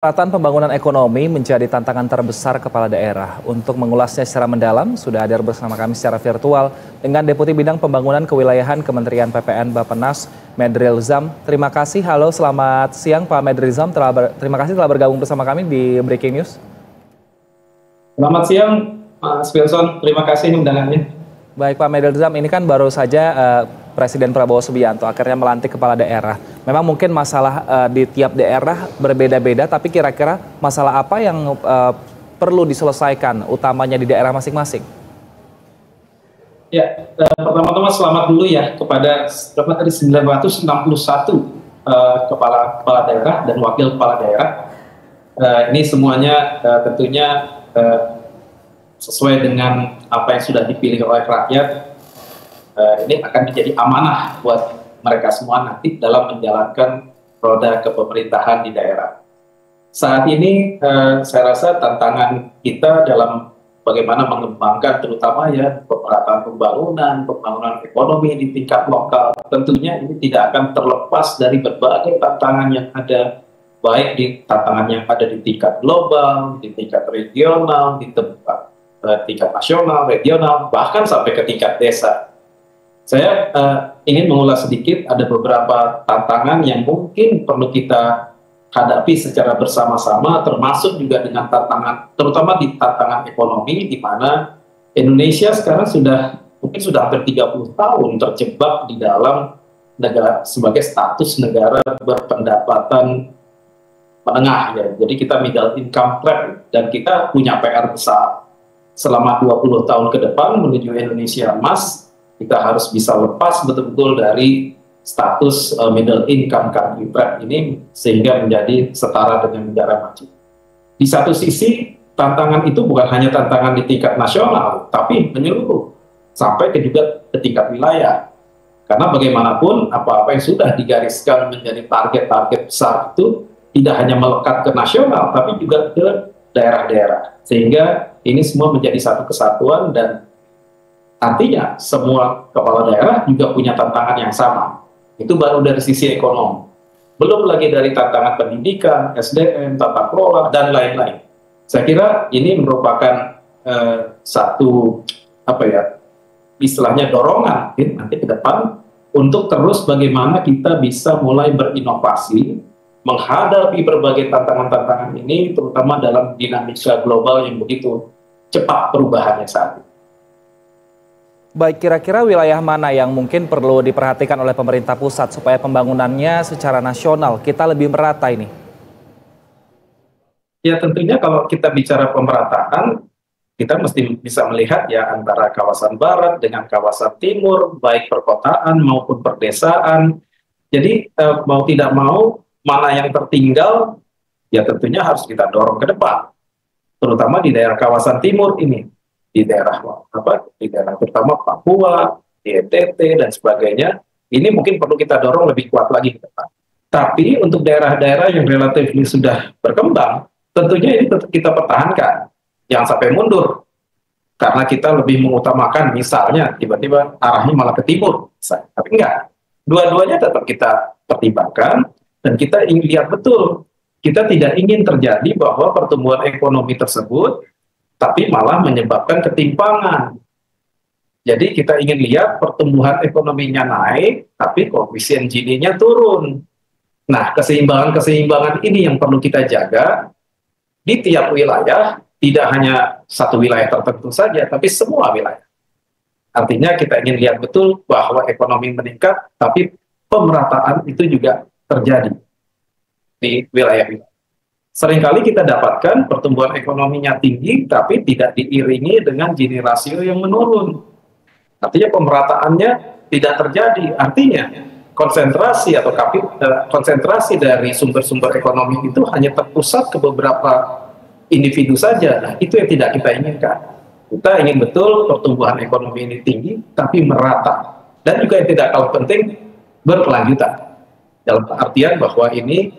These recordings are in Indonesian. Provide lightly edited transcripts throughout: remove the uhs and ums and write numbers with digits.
Percepatan pembangunan ekonomi menjadi tantangan terbesar kepala daerah. Untuk mengulasnya secara mendalam, sudah hadir bersama kami secara virtual dengan Deputi Bidang Pembangunan Kewilayahan Kementerian PPN Bappenas, Medril Zam. Terima kasih, halo selamat siang Pak Medril Zam, terima kasih telah bergabung bersama kami di Breaking News. Selamat siang, Mas Wilson. Terima kasih undangannya. Baik Pak Medril Zam, ini kan baru saja Presiden Prabowo Subianto akhirnya melantik kepala daerah. Memang mungkin masalah di tiap daerah berbeda-beda, tapi kira-kira masalah apa yang perlu diselesaikan utamanya di daerah masing-masing? Ya, pertama-tama selamat dulu ya kepada 961 kepala daerah dan wakil kepala daerah. Ini semuanya tentunya sesuai dengan apa yang sudah dipilih oleh rakyat. Ini akan menjadi amanah buat mereka semua nanti dalam menjalankan roda kepemerintahan di daerah. Saat ini saya rasa tantangan kita dalam bagaimana mengembangkan terutama ya pemerataan pembangunan ekonomi di tingkat lokal, tentunya ini tidak akan terlepas dari berbagai tantangan yang ada, baik di tantangan yang ada di tingkat global, di tingkat regional, di tingkat nasional, regional, bahkan sampai ke tingkat desa. Saya ingin mengulas sedikit, ada beberapa tantangan yang mungkin perlu kita hadapi secara bersama-sama, termasuk juga dengan tantangan, terutama di tantangan ekonomi, di mana Indonesia sekarang mungkin sudah hampir 30 tahun terjebak di dalam negara sebagai status negara berpendapatan menengah. Ya. Jadi kita middle income trap, dan kita punya PR besar. Selama 20 tahun ke depan menuju Indonesia Emas, kita harus bisa lepas betul-betul dari status middle income country trap ini sehingga menjadi setara dengan negara maju. Di satu sisi, tantangan itu bukan hanya tantangan di tingkat nasional, tapi menyeluruh sampai juga ke tingkat wilayah. Karena bagaimanapun apa-apa yang sudah digariskan menjadi target-target besar itu tidak hanya melekat ke nasional, tapi juga ke daerah-daerah. Sehingga ini semua menjadi satu kesatuan, dan artinya semua kepala daerah juga punya tantangan yang sama. Itu baru dari sisi ekonomi. Belum lagi dari tantangan pendidikan, SDM, tata kelola, dan lain-lain. Saya kira ini merupakan satu istilahnya dorongan nanti ke depan untuk terus bagaimana kita bisa mulai berinovasi menghadapi berbagai tantangan-tantangan ini, terutama dalam dinamika global yang begitu cepat perubahannya saat ini. Baik, kira-kira wilayah mana yang mungkin perlu diperhatikan oleh pemerintah pusat supaya pembangunannya secara nasional kita lebih merata ini? Ya tentunya kalau kita bicara pemerataan, kita mesti bisa melihat ya antara kawasan barat dengan kawasan timur, baik perkotaan maupun perdesaan. Jadi mau tidak mau, mana yang tertinggal, ya tentunya harus kita dorong ke depan. Terutama di daerah kawasan timur ini. Di daerah terutama Papua, di NTT dan sebagainya, ini mungkin perlu kita dorong lebih kuat lagi ke depan. Tapi untuk daerah-daerah yang relatif sudah berkembang, tentunya ini tetap kita pertahankan, jangan sampai mundur, karena kita lebih mengutamakan misalnya tiba-tiba arahnya malah ke timur, misalnya. Tapi enggak, dua-duanya tetap kita pertimbangkan, dan kita ingin lihat betul, kita tidak ingin terjadi bahwa pertumbuhan ekonomi tersebut tapi malah menyebabkan ketimpangan. Jadi kita ingin lihat pertumbuhan ekonominya naik, tapi koefisien Gini-nya turun. Nah, keseimbangan ini yang perlu kita jaga di tiap wilayah, tidak hanya satu wilayah tertentu saja, tapi semua wilayah. Artinya kita ingin lihat betul bahwa ekonomi meningkat, tapi pemerataan itu juga terjadi di wilayah-wilayah. Seringkali kita dapatkan pertumbuhan ekonominya tinggi, tapi tidak diiringi dengan Gini rasio yang menurun. Artinya pemerataannya tidak terjadi. Artinya konsentrasi dari sumber-sumber ekonomi itu hanya terpusat ke beberapa individu saja. Nah, itu yang tidak kita inginkan. Kita ingin betul pertumbuhan ekonomi ini tinggi, tapi merata. Dan juga yang tidak kalah penting, berkelanjutan. Dalam artian bahwa ini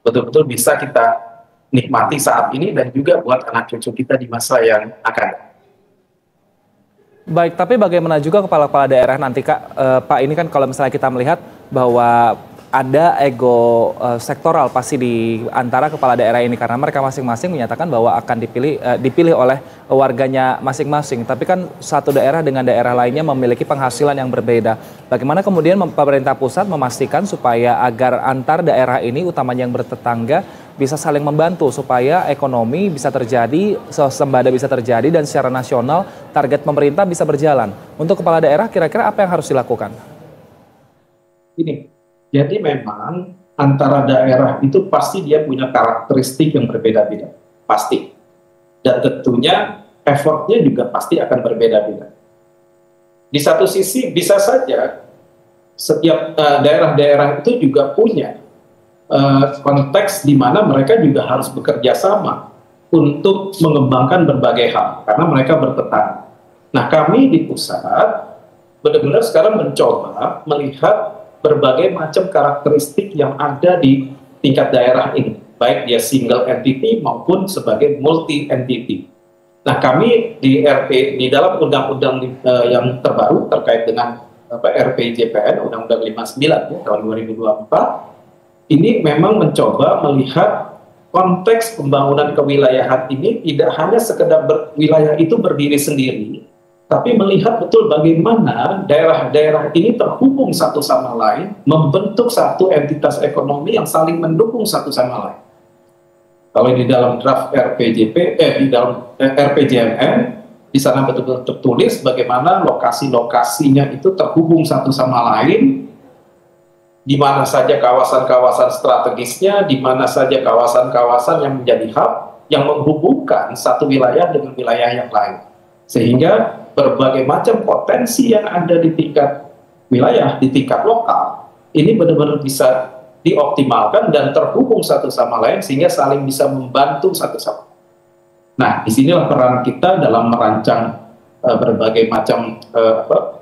betul-betul bisa kita nikmati saat ini dan juga buat anak cucu kita di masa yang akan. Baik, tapi bagaimana juga kepala-kepala daerah nanti Pak, ini kan kalau misalnya kita melihat bahwa ada ego sektoral pasti di antara kepala daerah ini karena mereka masing-masing menyatakan bahwa akan dipilih oleh warganya masing-masing. Tapi kan satu daerah dengan daerah lainnya memiliki penghasilan yang berbeda. Bagaimana kemudian pemerintah pusat memastikan supaya agar antar daerah ini, utamanya yang bertetangga, bisa saling membantu supaya ekonomi bisa terjadi, swasembada bisa terjadi, dan secara nasional target pemerintah bisa berjalan. Untuk kepala daerah kira-kira apa yang harus dilakukan? Ini, jadi memang antara daerah itu pasti dia punya karakteristik yang berbeda-beda, pasti. Dan tentunya effortnya juga pasti akan berbeda-beda. Di satu sisi bisa saja setiap daerah-daerah itu juga punya konteks di mana mereka juga harus bekerja sama untuk mengembangkan berbagai hal karena mereka bertetangga. Nah, kami di pusat benar-benar sekarang mencoba melihat berbagai macam karakteristik yang ada di tingkat daerah ini, baik dia single entity maupun sebagai multi entity. Nah, kami di dalam undang-undang yang terbaru terkait dengan RPJPN, Undang-Undang 59 ya, tahun 2024, ini memang mencoba melihat konteks pembangunan kewilayahan ini tidak hanya sekedar wilayah itu berdiri sendiri, tapi melihat betul bagaimana daerah-daerah ini terhubung satu sama lain, membentuk satu entitas ekonomi yang saling mendukung satu sama lain. Kalau di dalam draft di dalam RPJMN, di sana betul-betul tertulis bagaimana lokasi-lokasinya itu terhubung satu sama lain, di mana saja kawasan-kawasan strategisnya, di mana saja kawasan-kawasan yang menjadi hub, yang menghubungkan satu wilayah dengan wilayah yang lain. Sehingga berbagai macam potensi yang ada di tingkat wilayah, di tingkat lokal, ini benar-benar bisa dioptimalkan dan terhubung satu sama lain sehingga saling bisa membantu satu sama lain. Nah, disinilah peran kita dalam merancang berbagai macam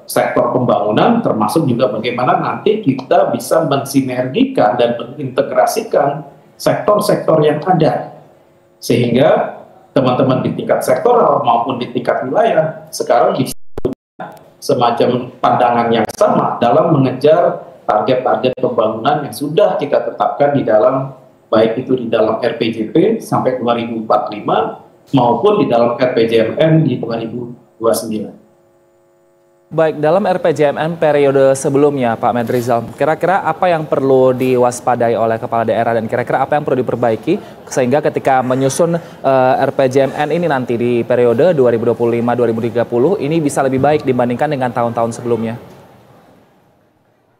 sektor pembangunan, termasuk juga bagaimana nanti kita bisa mensinergikan dan mengintegrasikan sektor-sektor yang ada, sehingga teman-teman di tingkat sektoral maupun di tingkat wilayah sekarang bisa semacam pandangan yang sama dalam mengejar target-target pembangunan yang sudah kita tetapkan di dalam, baik itu di dalam RPJP sampai 2045 maupun di dalam RPJMN di 2029. Baik, dalam RPJMN periode sebelumnya Pak Medrizal, kira-kira apa yang perlu diwaspadai oleh kepala daerah dan kira-kira apa yang perlu diperbaiki sehingga ketika menyusun RPJMN ini nanti di periode 2025-2030 ini bisa lebih baik dibandingkan dengan tahun-tahun sebelumnya?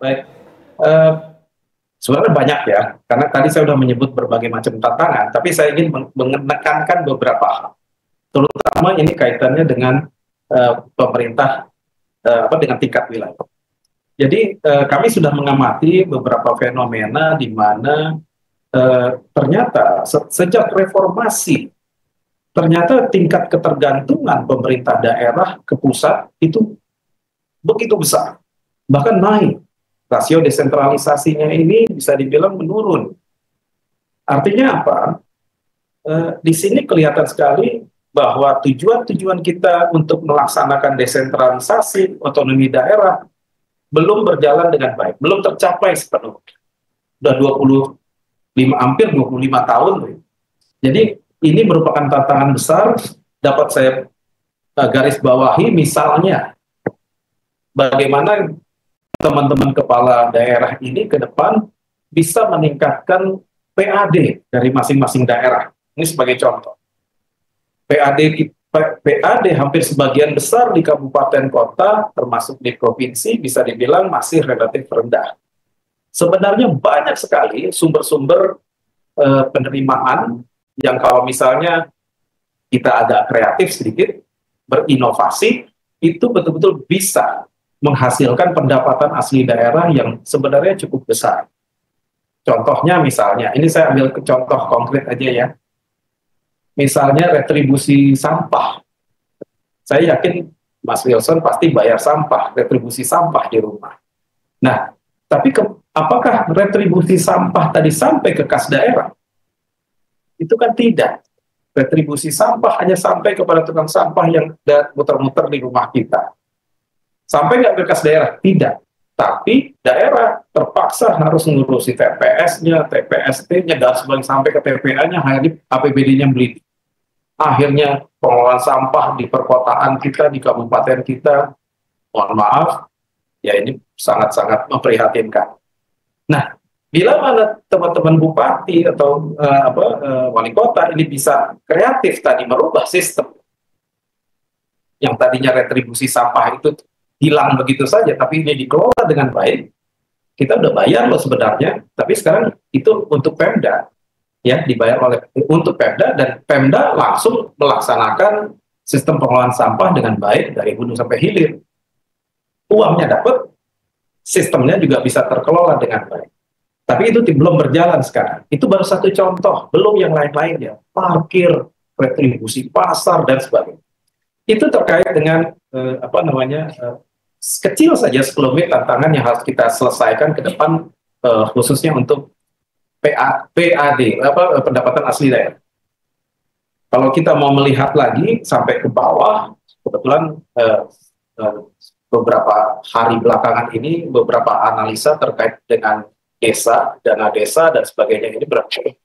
Baik, sebenarnya banyak ya, karena tadi saya sudah menyebut berbagai macam tantangan, tapi saya ingin menekankan beberapa hal, terutama ini kaitannya dengan pemerintah dengan tingkat wilayah. Jadi kami sudah mengamati beberapa fenomena di mana ternyata sejak reformasi, ternyata tingkat ketergantungan pemerintah daerah ke pusat itu begitu besar, bahkan naik. Rasio desentralisasinya ini bisa dibilang menurun. Artinya apa? Di sini kelihatan sekali bahwa tujuan-tujuan kita untuk melaksanakan desentralisasi otonomi daerah belum berjalan dengan baik, belum tercapai sepenuhnya. Sudah hampir 25 tahun. Jadi ini merupakan tantangan besar, dapat saya garis bawahi misalnya bagaimana teman-teman kepala daerah ini ke depan bisa meningkatkan PAD dari masing-masing daerah. Ini sebagai contoh. PAD hampir sebagian besar di kabupaten kota, termasuk di provinsi, bisa dibilang masih relatif rendah. Sebenarnya banyak sekali sumber-sumber penerimaan yang kalau misalnya kita agak kreatif sedikit, berinovasi, itu betul-betul bisa menghasilkan pendapatan asli daerah yang sebenarnya cukup besar. Contohnya misalnya, ini saya ambil ke contoh konkret aja ya. Misalnya retribusi sampah. Saya yakin Mas Wilson pasti bayar sampah, retribusi sampah di rumah. Nah, tapi apakah retribusi sampah tadi sampai ke kas daerah? Itu kan tidak. Retribusi sampah hanya sampai kepada tukang sampah yang muter-muter di rumah kita. Sampai nggak ke kas daerah? Tidak. Tapi daerah terpaksa harus ngurusi TPS-nya, TPST-nya, dan sebagainya sampai ke TPA-nya, hanya APBD-nya meliti. Akhirnya pengelolaan sampah di perkotaan kita, di kabupaten kita, mohon maaf, ya ini sangat-sangat memprihatinkan. Nah, bila mana teman-teman bupati atau wali kota ini bisa kreatif tadi merubah sistem yang tadinya retribusi sampah itu hilang begitu saja, tapi ini dikelola dengan baik, kita udah bayar loh sebenarnya, tapi sekarang itu untuk Pemda, ya dibayar untuk Pemda, dan Pemda langsung melaksanakan sistem pengelolaan sampah dengan baik dari hulu sampai hilir. Uangnya dapat, sistemnya juga bisa terkelola dengan baik. Tapi itu belum berjalan sekarang. Itu baru satu contoh, belum yang lain-lainnya. Parkir, retribusi pasar, dan sebagainya. Itu terkait dengan kecil saja sekelumit tantangan yang harus kita selesaikan ke depan, khususnya untuk PAD, pendapatan asli daerah. Kalau kita mau melihat lagi sampai ke bawah, kebetulan beberapa hari belakangan ini beberapa analisa terkait dengan desa, dana desa, dan sebagainya ini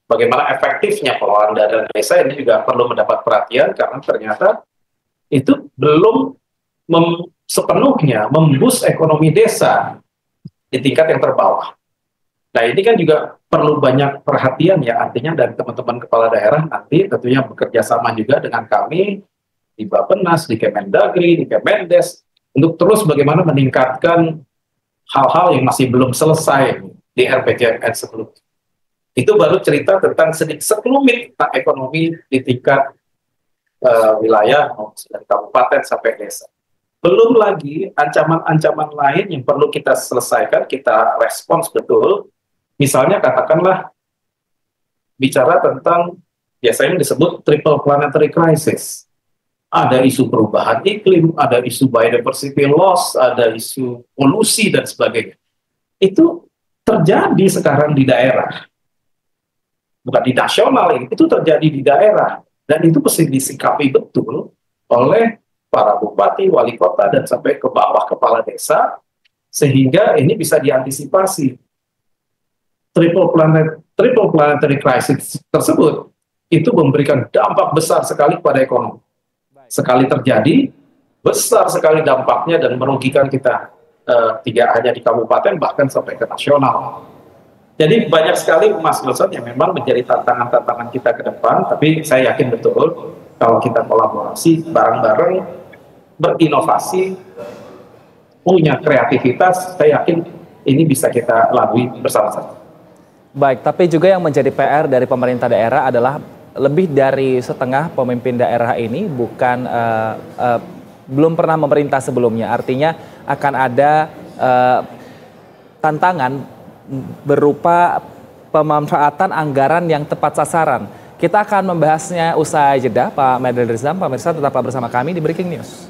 bagaimana efektifnya pengelolaan dana desa ini juga perlu mendapat perhatian, karena ternyata itu belum sepenuhnya memboost ekonomi desa di tingkat yang terbawah. Nah, ini kan juga perlu banyak perhatian ya, artinya dari teman-teman kepala daerah nanti tentunya bekerja sama juga dengan kami di Bappenas, di Kemendagri, di Kemendes, untuk terus bagaimana meningkatkan hal-hal yang masih belum selesai di RPJMN sebelumnya. Itu baru cerita tentang sekelumit tentang ekonomi di tingkat wilayah, dari kabupaten sampai desa. Belum lagi ancaman-ancaman lain yang perlu kita selesaikan, kita respons betul. Misalnya katakanlah bicara tentang biasanya disebut triple planetary crisis. Ada isu perubahan iklim, ada isu biodiversity loss, ada isu polusi, dan sebagainya. Itu terjadi sekarang di daerah. Bukan di nasional, itu terjadi di daerah. Dan itu mesti disikapi betul oleh para bupati, wali kota, dan sampai ke bawah kepala desa, sehingga ini bisa diantisipasi. Triple planetary crisis tersebut itu memberikan dampak besar sekali pada ekonomi. Sekali terjadi, besar sekali dampaknya dan merugikan kita, tidak hanya di kabupaten, bahkan sampai ke nasional. Jadi banyak sekali Mas Wilson yang memang menjadi tantangan-tantangan kita ke depan, tapi saya yakin betul kalau kita kolaborasi bareng-bareng, berinovasi, punya kreativitas, saya yakin ini bisa kita lalui bersama-sama. Baik, tapi juga yang menjadi PR dari pemerintah daerah adalah lebih dari setengah pemimpin daerah ini belum pernah memerintah sebelumnya. Artinya akan ada tantangan berupa pemanfaatan anggaran yang tepat sasaran. Kita akan membahasnya usai jeda, Pak Medril Rizam. Pemirsa tetaplah bersama kami di Breaking News.